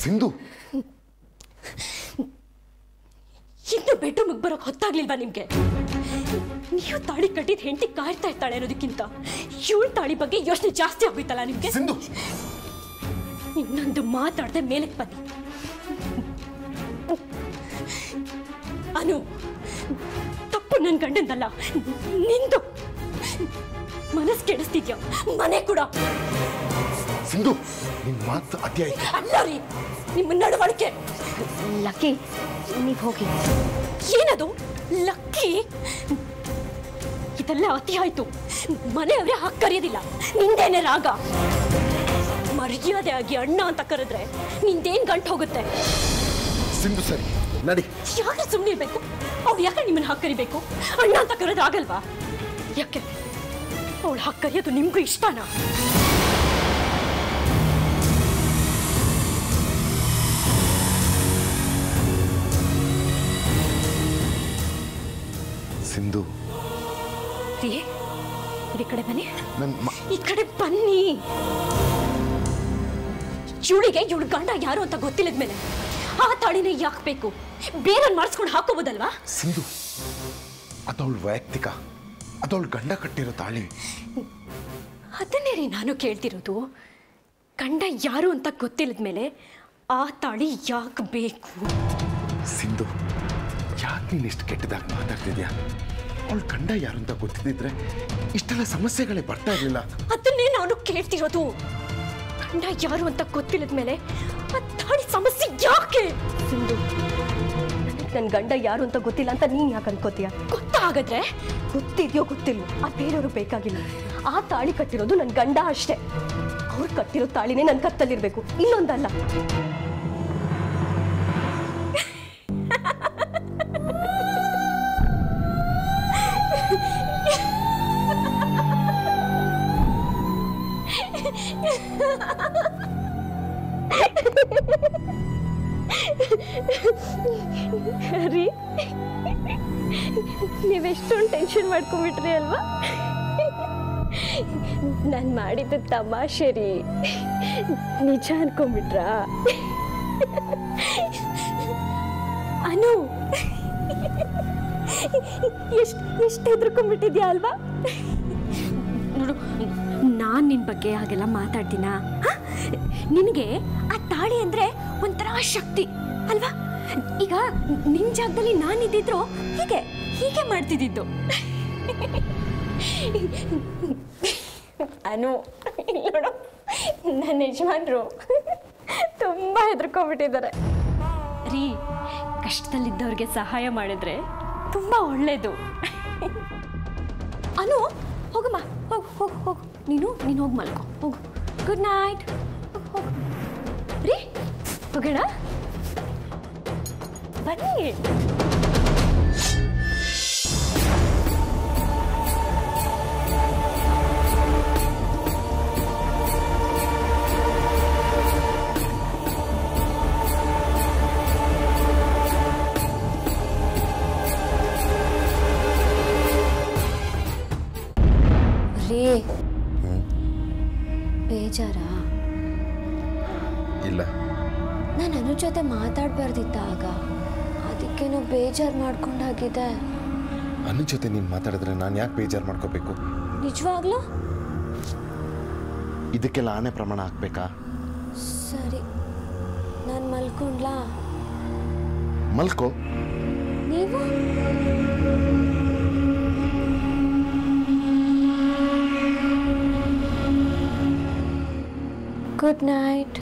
ಸಿಂಧು, ಇನ್ನು ಬೆಡ್ರೂಮ್ಗೆ ಬರೋಕೆ ಹೊತ್ತಾಗ್ಲಿಲ್ವಾ ನಿಮ್ಗೆ? ನೀವು ತಾಳಿ ಕಟ್ಟಿದ ಹೆಂಡತಿ ಕಾಯ್ತಾ ಇರ್ತಾಳೆ ಅನ್ನೋದಕ್ಕಿಂತ ಇವಳು ತಾಳಿ ಬಗ್ಗೆ ಯೋಚನೆ ಜಾಸ್ತಿ ಆಗೋಯ್ತಲ್ಲ ನಿಮ್ಗೆ? ಸಿಂಧು, ಇನ್ನೊಂದು ಮಾತಾಡದೆ ಮೇಲಕ್ಕೆ ಬನ್ನಿ. ಅನು, ತಪ್ಪು ನನ್ನ ಗಂಡಂದಲ್ಲ, ನಿಂದು. ಮನಸ್ಸು ಕೆಡಿಸ್ತಿದ್ಯಾ? ಮನೆ ಕೂಡ. ಸಿಂಧು, ನಿನ್ ಮಾತು ಅತಿ ಆಯ್ತು. ಅಲ್ಲ ರೀ, ನಿಮ್ಮ ನಡವಳಿಕೆ. ಲಕ್ಕಿ, ನೀವು ಹೋಗಿ. ಏನದು ಲಕ್ಕಿ? ಇದೆಲ್ಲ ಅತಿ ಆಯ್ತು. ಮನೆಯವರೇ ಹಾಕಿ ಕರೆಯೋದಿಲ್ಲ, ನಿಂದೇನೆ ರಾಗ. ಮರ್ಯಾದೆ ಆಗಿ ಅಣ್ಣ ಅಂತ ಕರೆದ್ರೆ ನಿಂದೇನ್ ಗಂಟು ಹೋಗುತ್ತೆ? ಸಿಂಧು ಸರಿ, ನಡಿ. ಯಾಕೆ ಸುಮ್ಮನೆ ಇರ್ಬೇಕು? ಅವ್ರು ಯಾಕೆ ನಿಮ್ಮನ್ನ ಹಾಕಿ ಕರಿಬೇಕು? ಅಣ್ಣ ಅಂತ ಕರೆದು ಆಗಲ್ವಾ? ಯಾಕೆ ಅವಳು ಹಾಕಿ ಕರೆಯೋದು ನಿಮ್ಗೂ ಇಷ್ಟನಾ? ಸಿಂಧು, ಈ ಕಡೆ ಬನ್ನಿ. ಈ ಕಡೆ ಬನ್ನಿ. ಇವಳಿಗೆ ಇವಳು ಗಂಡ ಯಾರು ಅಂತ ಗೊತ್ತಿಲ್ಲದ್ಮೇಲೆ ಆ ತಾಳಿನೇ ಯಾಕೆ ಬೇಕು? ಬೇರೆ ಮಾಡಿಸ್ಕೊಂಡು ಹಾಕೋಬೋದಲ್ವಾ? ಸಿಂಧು, ಅದವಳು ವೈಯಕ್ತಿಕ, ಅದವಳು ಗಂಡ ಕಟ್ಟಿರೋ ತಾಳಿ. ಅದನ್ನೇ ರೀ ನಾನು ಕೇಳ್ತಿರೋದು. ಗಂಡ ಯಾರು ಅಂತ ಗೊತ್ತಿಲ್ಲದ್ಮೇಲೆ ಆ ತಾಳಿ ಯಾಕೆ ಬೇಕು? ಸಿಂಧು, ಯಾಕೆ ನೀನು ಇಷ್ಟು ಕೆಟ್ಟದಾಗಿ ಮಾತಾಡ್ತಿದ್ಯಾ? ಅವಳು ಗಂಡ ಯಾರು ಅಂತ ಗೊತ್ತಿದ್ದಿದ್ರೆ ಇಷ್ಟೆಲ್ಲ ಸಮಸ್ಯೆಗಳೇ ಬರ್ತಾ ಇರಲಿಲ್ಲ. ಅದನ್ನೇ ನಾನು ಕೇಳ್ತಿರೋದು. ಗಂಡ ಯಾರು ಅಂತ ಗೊತ್ತಿಲ್ಲದ್ಮೇಲೆ ಆ ತಾಳಿ ಸಮಸ್ಯೆ ಯಾಕೆ? ಸಿಂಧು, ನನ್ನ ಗಂಡ ಯಾರು ಅಂತ ಗೊತ್ತಿಲ್ಲ ಅಂತ ನೀನ್ ಯಾಕೆ ಅನ್ಕೋತೀಯ? ಗೊತ್ತಾಗದ್ರೆ ಗೊತ್ತಿದ್ಯೋ ಗೊತ್ತಿಲ್ಲ ಆ ಬೇರೆಯವರು ಬೇಕಾಗಿಲ್ಲ. ಆ ತಾಳಿ ಕಟ್ಟಿರೋದು ನನ್ನ ಗಂಡ ಅಷ್ಟೇ. ಅವ್ರು ಕಟ್ಟಿರೋ ತಾಳಿನೇ ನನ್ನ ಕತ್ತಲ್ಲಿರ್ಬೇಕು, ಇನ್ನೊಂದಲ್ಲ. ರೀ, ನೀವೆಷ್ಟೊಂದು ಟೆನ್ಷನ್ ಮಾಡ್ಕೊಂಡ್ಬಿಟ್ರಿ ಅಲ್ವಾ? ನಾನು ಮಾಡಿದ್ದು ತಮಾಷೆ ರೀ, ನಿಜ ಅನ್ಕೊಂಡ್ಬಿಟ್ರಾ? ಅನು, ಎಷ್ಟು ಹೆದರ್ಕೊಂಡ್ಬಿಟ್ಟಿದ್ಯಾ ಅಲ್ವಾ? ನೋಡು, ನಾನು ನಿನ್ನ ಬಗ್ಗೆ ಹಾಗೆಲ್ಲ ಮಾತಾಡ್ತೀನಾ? ನಿನಗೆ ಆ ತಾಳಿ ಅಂದ್ರೆ ಒಂಥರ ಶಕ್ತಿ ಅಲ್ವಾ? ಈಗ ನಿನ್ನ ಜಾಗದಲ್ಲಿ ನಾನಿದ್ದಿದ್ರು ಹೀಗೆ ಹೀಗೆ ಮಾಡ್ತಿದ್ದಿದ್ದು. ಅನು, ನೋಡು, ನನ್ನ ಯಜಮಾನ್ರು ತುಂಬಾ ಹೆದರ್ಕೊಂಡ್ಬಿಟ್ಟಿದ್ದಾರೆ ರೀ. ಕಷ್ಟದಲ್ಲಿದ್ದವ್ರಿಗೆ ಸಹಾಯ ಮಾಡಿದ್ರೆ ತುಂಬಾ ಒಳ್ಳೇದು. ಅನು, ಹೋಗಮ್ಮ, ಹೋಗು ಹೋಗು ಹೋಗು. ನೀನು ಹೋಗಿ ಮಲ್ಕೊ, ಹೋಗು. Good night. ರೀ, ಹೋಗೋಣ ಬನ್ನಿ. ಬೇಜಾರಾ? ಇಲ್ಲ, ನಾನು ಅನು ಜೊತೆ ಮಾತಾಡಬಾರ್ದಿತ್ತ ಆಗ, ಅದಕ್ಕೇನೋ ಬೇಜಾರು ಮಾಡ್ಕೊಂಡಾಗಿದೆ. ಅನು ಜೊತೆ ನೀನು ಮಾತಾಡಿದ್ರೆ ನಾನು ಯಾಕೆ ಬೇಜಾರು ಮಾಡ್ಕೋಬೇಕು? ನಿಜವಾಗ್ಲೂ? ಇದಕ್ಕೆಲ್ಲ ಆನೆ ಪ್ರಮಾಣ ಹಾಕ್ಬೇಕಾ? ಸರಿ, ನಾನು ಮಲ್ಕೊಂಡ್ಲಾ? ಮಲ್ಕೋ. ನೀವು? Good night.